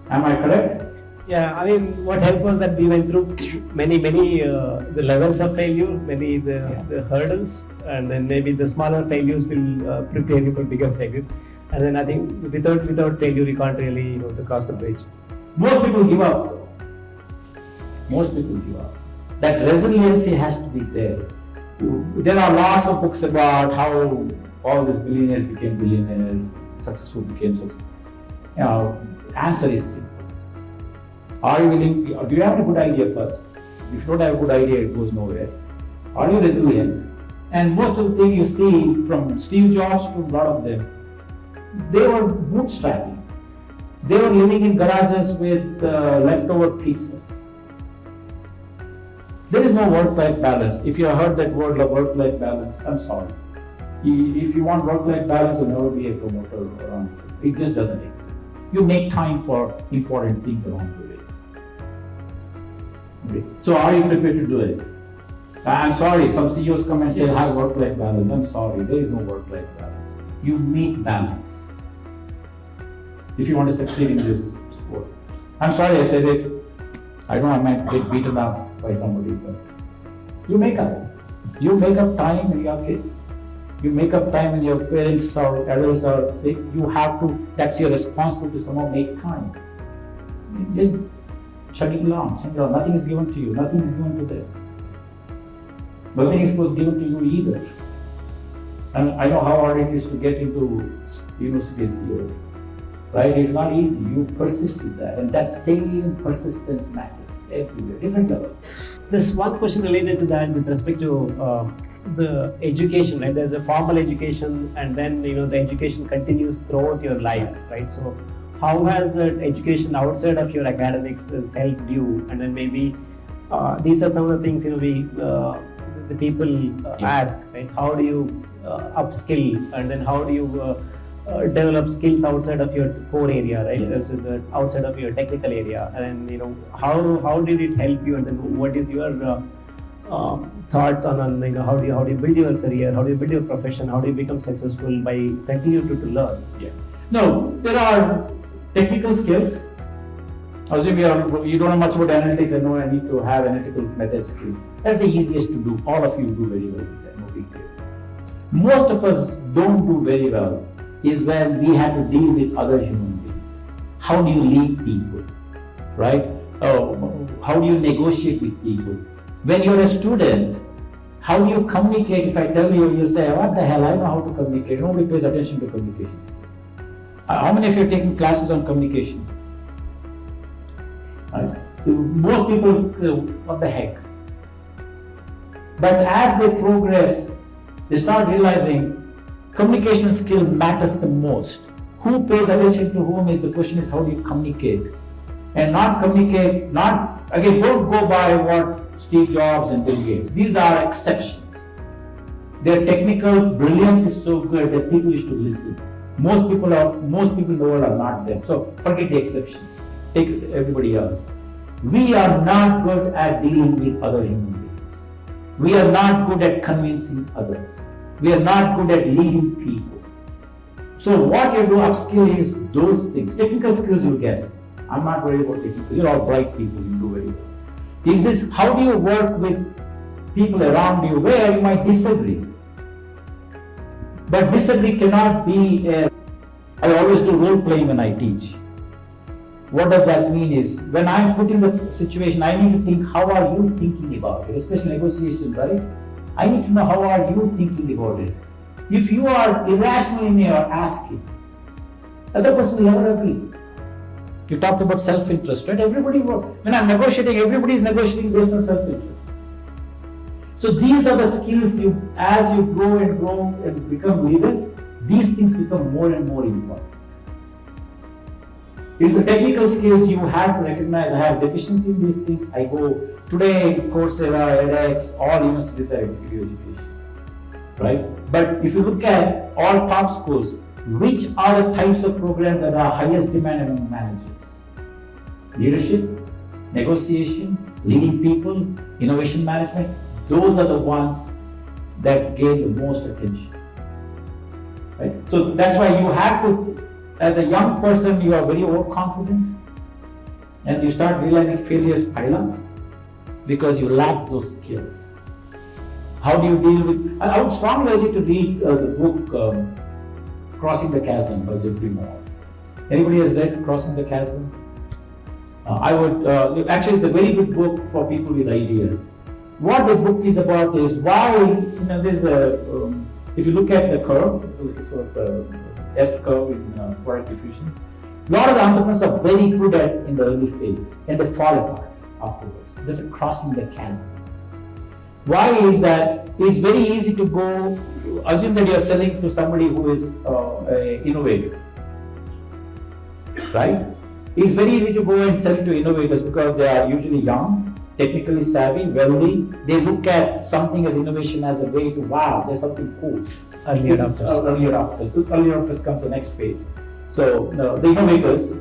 Am I correct? Yeah, I mean, what helped was that we went through many the levels of failure, the hurdles, and then maybe the smaller failures will prepare you for bigger failures. And then I think without failure, you can't really cross the bridge. Most people give up. Most people give up. That resiliency has to be there. There are lots of books about how all these billionaires became billionaires, successful became successful. Answer is simple. Are you willing? Do you have a good idea first? If you don't have a good idea, it goes nowhere. Are you resilient? And most of the things you see from Steve Jobs to a lot of them, they were bootstrapping. They were living in garages with leftover pizzas. There is no work-life balance. If you have heard that word, work-life balance, I'm sorry. If you want work-life balance, you'll never be a promoter around it. It just doesn't exist. You make time for important things along the way. Okay. So are you prepared to do it? I'm sorry, some CEOs come and say, I have work-life balance. I'm sorry, there is no work-life balance. You make balance. If you want to succeed in this work. I'm sorry I said it. I know I might get beaten up by somebody, but you make up. You make up time when you have kids. You make up time when your parents or adults are sick. You have to, that's your responsibility to somehow make time. Just chugging along. Nothing is given to you, nothing is given to them. Nothing is supposed to given to you either. And I know how hard it is to get into universities here. Right? It's not easy. You persist with that. And that same persistence matters everywhere, different levels. There's one question related to that with respect to the education, right? There's a formal education and then the education continues throughout your life, right? So how has the education outside of your academics has helped you? And then maybe these are some of the things the people ask, right? How do you upskill, and then how do you develop skills outside of your core area, right? Yes. Outside of your technical area, and how did it help you, and then what is your thoughts on how do you build your career, how do you build your profession, how do you become successful by continuing to learn? Yeah. No, there are technical skills. Assume you don't know much about analytics and know I need to have analytical method skills. That's the easiest to do. All of you do very well with that, no big deal. Most of us don't do very well is when we have to deal with other human beings. How do you lead people, right? How do you negotiate with people? When you're a student, how do you communicate? If I tell you, you say, what the hell, I know how to communicate. Nobody pays attention to communication. How many of you are taking classes on communication? Right? Most people, what the heck? But as they progress, they start realizing communication skill matters the most. Who pays attention to whom is the question is how do you communicate? And not communicate, not, again, don't go by what Steve Jobs and Bill Gates. These are exceptions. Their technical brilliance is so good that people used to listen. Most people in the world are not them. So forget the exceptions. Take everybody else. We are not good at dealing with other human beings. We are not good at convincing others. We are not good at leading people. So what you do upskill is those things. Technical skills you get. I'm not worried about technical. You're all bright people. You do very well. Is this how do you work with people around you where you might disagree? But disagree cannot be I always do role playing when I teach. What does that mean is, when I'm put in the situation, I need to think, how are you thinking about it? Especially negotiation, right? I need to know how are you thinking about it. If you are irrational in your asking, other person will never agree. You talked about self-interest, right? When I'm negotiating, everybody is negotiating based on self-interest. So these are the skills as you grow and become leaders, these things become more and more important. It's the technical skills you have to recognize. I have deficiency in these things. I go today, Coursera, edX, all universities are executive education, right? But if you look at all top schools, which are the types of programs that are highest demand among managers? Leadership, negotiation, leading people, innovation management. Those are the ones that gain the most attention, right? So that's why you have to, as a young person, you are very overconfident and you start realizing failures pile up because you lack those skills. How do you deal with, I would strongly urge you to read the book Crossing the Chasm by Jeffrey Moore. Anybody has read Crossing the Chasm? I would, actually it's a very good book for people with ideas. What the book is about is why, there's a, if you look at the curve, sort of S curve in product diffusion, a lot of the entrepreneurs are very good at in the early phase and they fall apart afterwards. There's a crossing the chasm. Why is that? It's very easy to go, assume that you're selling to somebody who is innovative, right? It's very easy to go and sell to innovators because they are usually young, technically savvy, wealthy. They look at something as innovation as a way to, wow, there's something cool. Early adopters. Early adopters comes the next phase. So the innovators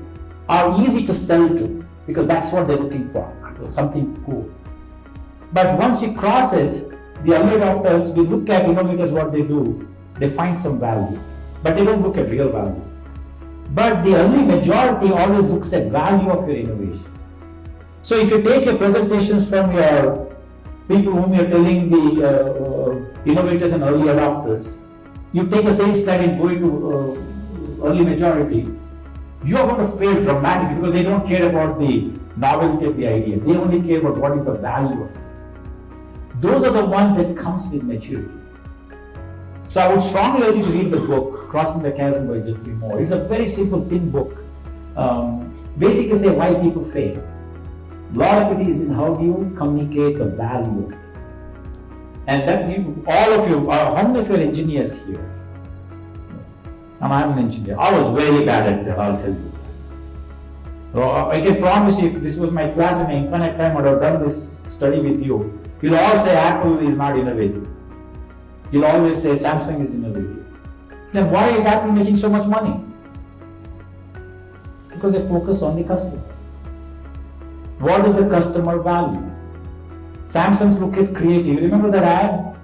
are easy to sell to because that's what they're looking for, something cool. But once you cross it, the early adopters, we look at innovators, what they do, they find some value, but they don't look at real value. But the early majority always looks at value of your innovation. So if you take your presentations from your people whom you're telling the innovators and early adopters, you take the same slide and go into early majority, you are going to fail dramatically because they don't care about the novelty of the idea. They only care about what is the value of it. Those are the ones that comes with maturity. So I would strongly urge you to read the book, Crossing the Chasm by Jeffrey Moore. It's a very simple, thin book. Basically say why people fail. A lot of it is in how do you communicate the value of it. And that all of you, how many of you are engineers here? And I'm an engineer. I was very bad at that, I'll tell you. So I can promise you, if this was my class in my infinite time, I would have done this study with you. You'll all say Apple is not innovative. You'll always say Samsung is innovative. Then why is Apple making so much money? Because they focus on the customer. What is the customer value? Samsung's look at creative. You remember that ad?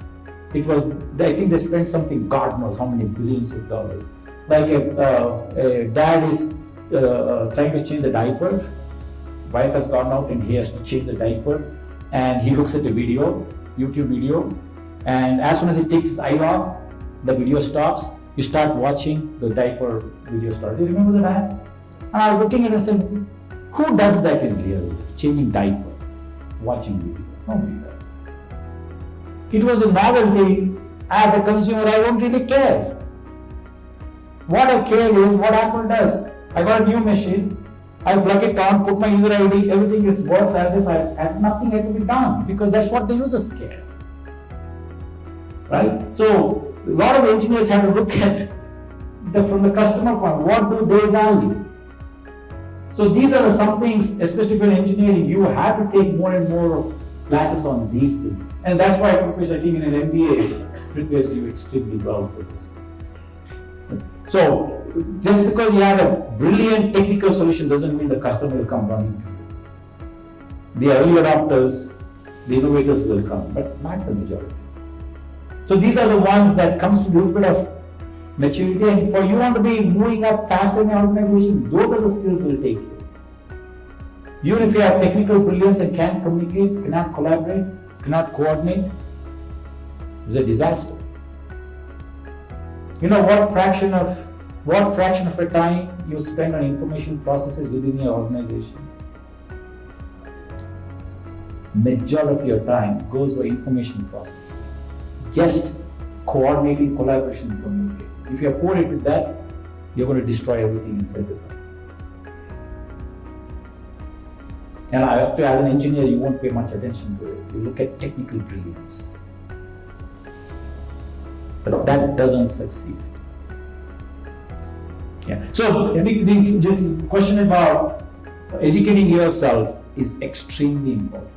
It was, I think they spent something, God knows how many billions of dollars. Like a dad is trying to change the diaper. Wife has gone out and he has to change the diaper. And he looks at the video, YouTube video. And as soon as he takes his eye off, the video stops. You start watching, the diaper video starts. You remember that ad? And I was looking at it and said, who does that in real life? Changing diaper, watching video. Nobody does. It was a novelty. As a consumer, I don't really care. What I care is what Apple does. I got a new machine. I plug it on, put my user ID, everything works as if nothing had to be done because that's what the users care. right? So a lot of engineers have to look at from the customer point, what do they value? So these are some things, especially for engineering, you have to take more and more classes on these things. And that's why Krupesh, I think in an MBA prepares you extremely well for this. So just because you have a brilliant technical solution doesn't mean the customer will come running to you. The early adopters, the innovators will come, but not the majority. So these are the ones that comes with a little bit of maturity, and for you want to be moving up faster in your organization, those are the skills will take you. Even if you have technical brilliance and can't communicate, cannot collaborate, cannot coordinate, it's a disaster. You know what fraction of a time you spend on information processes within your organization? Majority of your time goes for information processes. Just coordinating, collaboration, and communicating. If you are poor at that, you're going to destroy everything inside the company. And as an engineer, you won't pay much attention to it. You look at technical brilliance. But that doesn't succeed. Yeah. So I think this question about educating yourself is extremely important.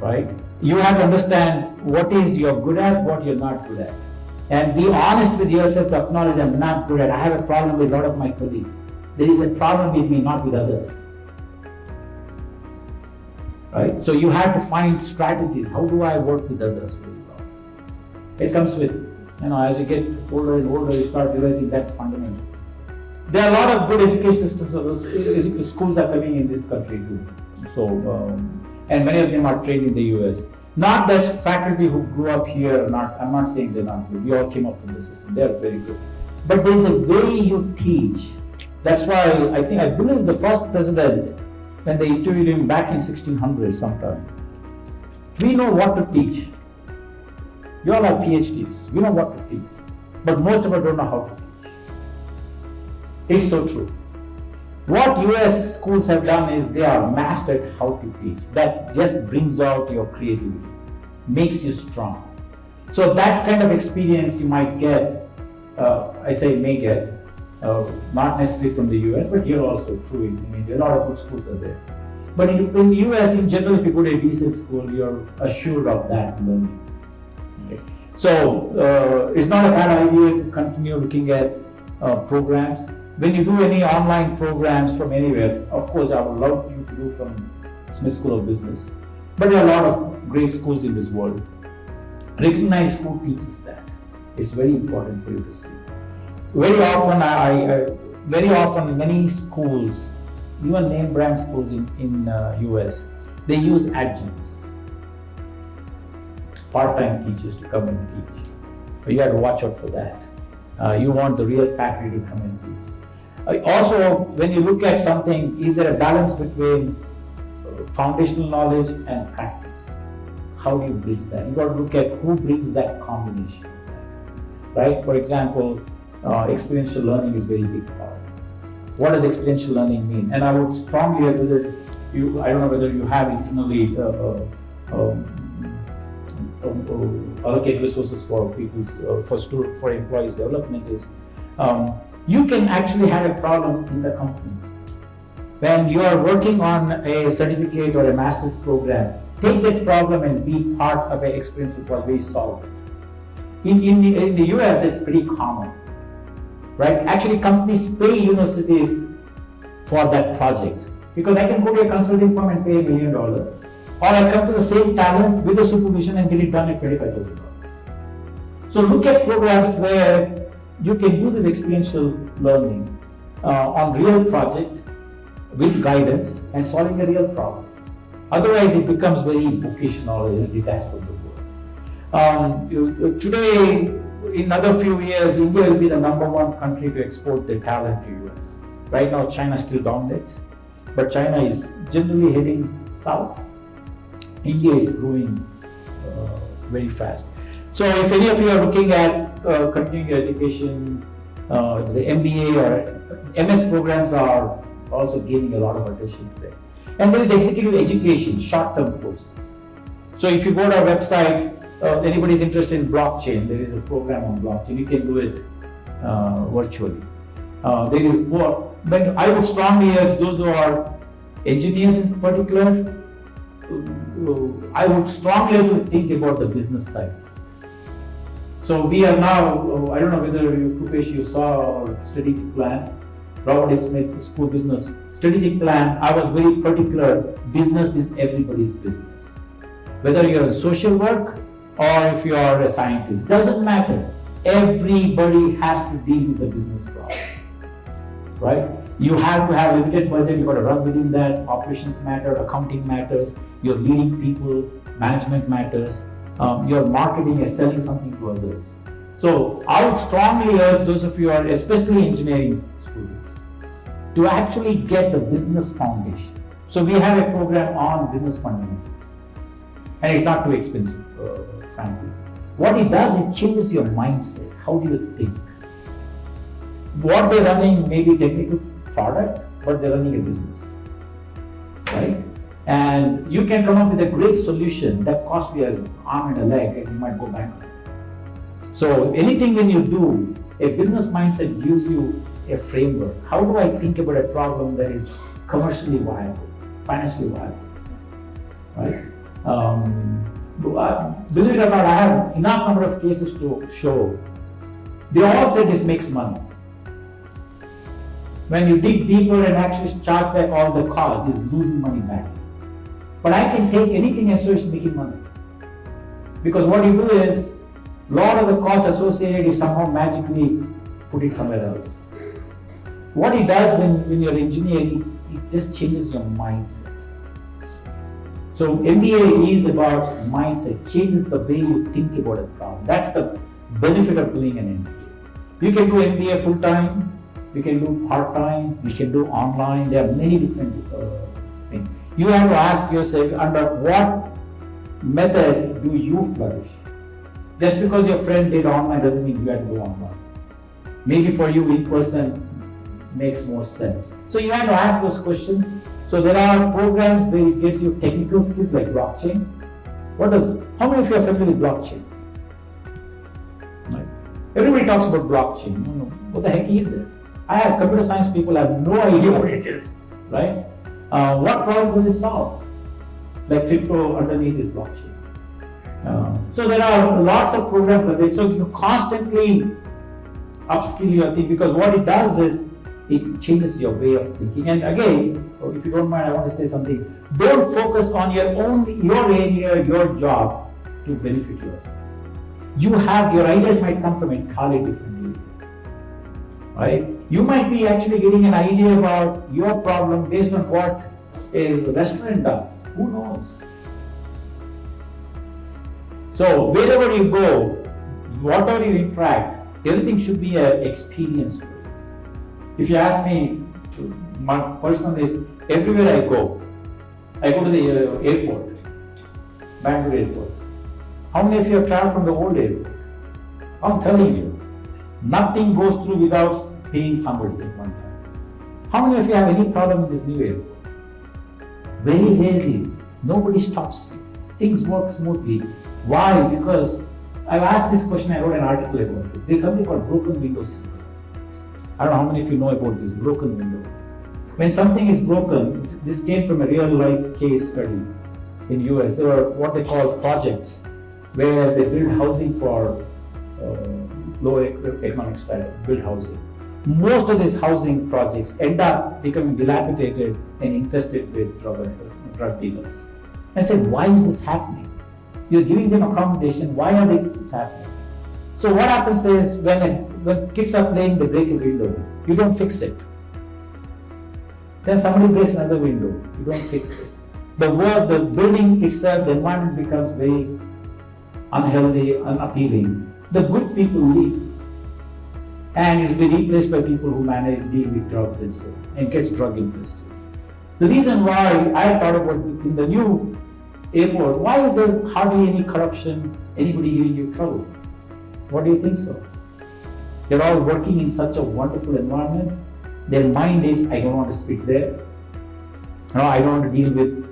Right? You have to understand what is you're good at, what you're not good at. And be honest with yourself to acknowledge I'm not good at. I have a problem with a lot of my colleagues. There is a problem with me, not with others. Right? So you have to find strategies. How do I work with others really well? It comes with, as you get older and older, you start realizing that's fundamental. There are a lot of good education systems, schools are coming in this country too. So, and many of them are trained in the US. Not that faculty who grew up here, I'm not saying they're not good. We all came up from the system. They're very good. But there's a way you teach. That's why I believe the first president, when they interviewed him back in 1600 sometime, we know what to teach. We all have PhDs. We know what to teach. But most of us don't know how to teach. It's so true. What US schools have done is they are mastered how to teach. That just brings out your creativity, makes you strong. So that kind of experience you might get, may get, not necessarily from the US, but here also true in India. A lot of good schools are there. But in the US, in general, if you go to a decent school, you're assured of that learning. Okay. So it's not a bad idea to continue looking at programs. When you do any online programs from anywhere, of course, I would love you to do from Smith School of Business. But there are a lot of great schools in this world. Recognize who teaches that. It's very important for you to see. Very often, many schools, even name brand schools in US, they use adjuncts, part-time teachers to come and teach. But you have to watch out for that. You want the real faculty to come and teach. Also, when you look at something, is there a balance between foundational knowledge and practice? How do you bridge that? You've got to look at who brings that combination, right? For example, experiential learning is very big part. What does experiential learning mean? And I would strongly agree that I don't know whether you have internally allocate resources for people's for employees development is. You can actually have a problem in the company. When you are working on a certificate or a master's program, take that problem and be part of an experience which was very solid. In the US, it's pretty common, right? Actually, companies pay universities for that project because I can go to a consulting firm and pay $1 million, or I come to the same talent with a supervision and get it done at $25,000. So look at programs where you can do this experiential learning on real project with guidance and solving a real problem. Otherwise, it becomes very bookish knowledge and detached from the world. Today, in another few years, India will be the #1 country to export their talent to US. Right now, China still dominates, but China is generally heading south. India is growing very fast. So if any of you are looking at continuing your education, the MBA or MS programs are also gaining a lot of attention today. And there is executive education, short-term courses. So if you go to our website, anybody's interested in blockchain, there is a program on blockchain. You can do it virtually. There is more, but I would strongly urge those who are engineers in particular, I would strongly urge you to think about the business side. So we are now, I don't know whether you, Krupesh, you saw our strategic plan, Robert Smith School Business strategic plan. I was very particular, business is everybody's business. Whether you're in social work or if you are a scientist, doesn't matter. Everybody has to deal with the business problem, right? You have to have limited budget, you got to run within that, operations matter, accounting matters, your leading people, management matters, your marketing is selling something to others. So I would strongly urge those of you who are especially engineering students to actually get the business foundation. So we have a program on business fundamentals and it's not too expensive, frankly. What it does, it changes your mindset. How do you think? What they're running may be technical product, but they're running a business, right? And you can come up with a great solution that costs you an arm and a leg and you might go bankrupt. So anything when you do, a business mindset gives you a framework. How do I think about a problem that is commercially viable, financially viable, right? Believe it or not, I have enough number of cases to show. They all say this makes money. When you dig deeper and actually charge back all the cost, is losing money back. But I can take anything and so it's making money. Because what you do is, a lot of the cost associated is somehow magically put it somewhere else. What it does when you're engineering, it just changes your mindset. So MBA is about mindset, changes the way you think about a problem. That's the benefit of doing an MBA. You can do MBA full time, you can do part time, you can do online. There are many different things. You have to ask yourself, under what method do you flourish? Just because your friend did online doesn't mean you have to go online. Maybe for you in person makes more sense. So you have to ask those questions. So there are programs where it gives you technical skills like blockchain. How many of you are familiar with blockchain? Right. Everybody talks about blockchain. No, what the heck is it? I have computer science people have no idea what it is, right? What problem does it solve? Like crypto underneath is blockchain. So there are lots of programs like that. So you constantly upskill your thinking, because what it does is it changes your way of thinking. And again, if you don't mind, I want to say something. Don't focus on your area, your job to benefit yourself. Your ideas might come from entirely different areas, right? You might be actually getting an idea about your problem based on what a restaurant does. Who knows? So wherever you go, whatever you interact, everything should be an experience for you. If you ask me, my personal is everywhere I go to the airport, Bangalore airport. How many of you have traveled from the old airport? I'm telling you, nothing goes through without paying somebody at one time. How many of you have any problem with this new airport? Very rarely. Nobody stops you. Things work smoothly. Why? Because I've asked this question, I wrote an article about it. There's something called broken window syndrome. I don't know how many of you know about this broken window. When something is broken, this came from a real life case study in US. There are what they call projects where they build housing for low economic status, build housing. Most of these housing projects end up becoming dilapidated and infested with drug dealers. And I said, why is this happening? You're giving them accommodation, why are this happening? So what happens is when kids are playing, they break a window, you don't fix it. Then somebody breaks another window, you don't fix it. The building itself, the environment becomes very unhealthy, unappealing. The good people leave and it will be replaced by people who deal with drugs and so on, and gets drug infested. The reason why I thought about in the new airport, why is there hardly any corruption, anybody giving you trouble? What do you think so? They're all working in such a wonderful environment. Their mind is, I don't want to speak there. No, I don't want to deal with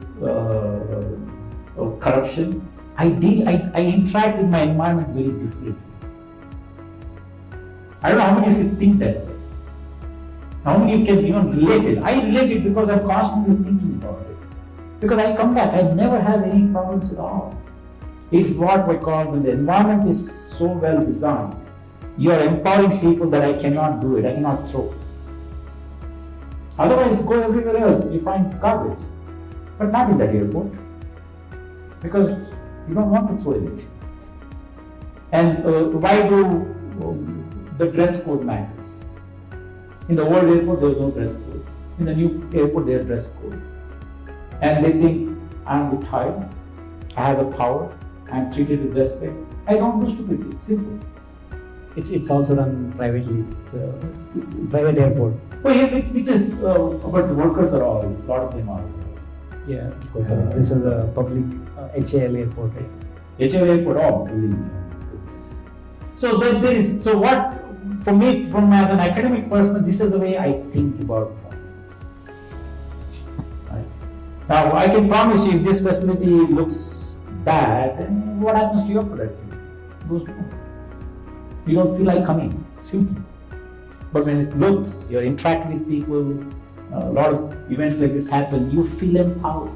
corruption. I interact with my environment very differently. I don't know how many of you think that way. How many of you can even relate it? I relate it because I'm constantly thinking about it. Because I come back, I never have any problems at all. It's what we call when the environment is so well designed, you are empowering people that I cannot do it, I cannot throw. Otherwise, go everywhere else, you find garbage. But not in that airport. Because you don't want to throw anything. And why do the dress code matters? In the old airport, there was no dress code. In the new airport, there is dress code. And they think, I'm retired, I have the power, I'm treated with respect. I don't do stupidity, simple. It's also run privately. It's a private airport. Oh yeah, which is, but the workers are all, a lot of them are. Yeah, of course. This is a public HAL airport, right? HAL airport, oh, believe me. So there is, so what, for me, from as an academic person, this is the way I think about it. Right? Now, I can promise you, if this facility looks bad, then what happens to your productivity? It goes down. You don't feel like coming, simple. But when it looks, you're interacting with people, a lot of events like this happen, you feel empowered.